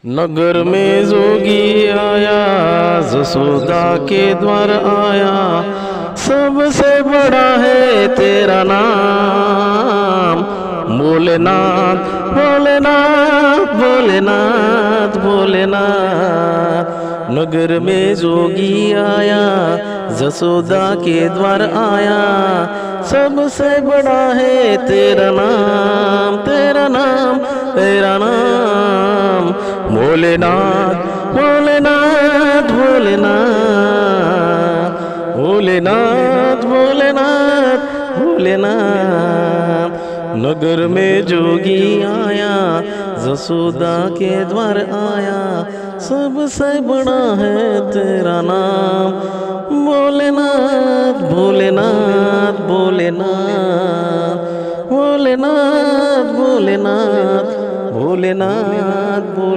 नगर में जोगी आया, जसोदा के द्वार आया, सबसे बड़ा है तेरा नाम। भोलेनाथ भोलेनाथ भोलेनाथ भोलेनाथ। नगर में जोगी आया, जसोदा के द्वार आया, सबसे बड़ा है तेरा नाम, तेरा नाम, तेरा नाम। भोलेनाथ भोलेनाथ भोलेनाथ भोलेनाथ भोलेनाथ भोलेनाथ। नगर में जोगी आया, जसोदा के द्वार आया, सबसे बड़ा है तेरा नाम। भोलेनाथ भोलेनाथ भोलेनाथ भोलेनाथ भोलेनाथ भोलेनाथ।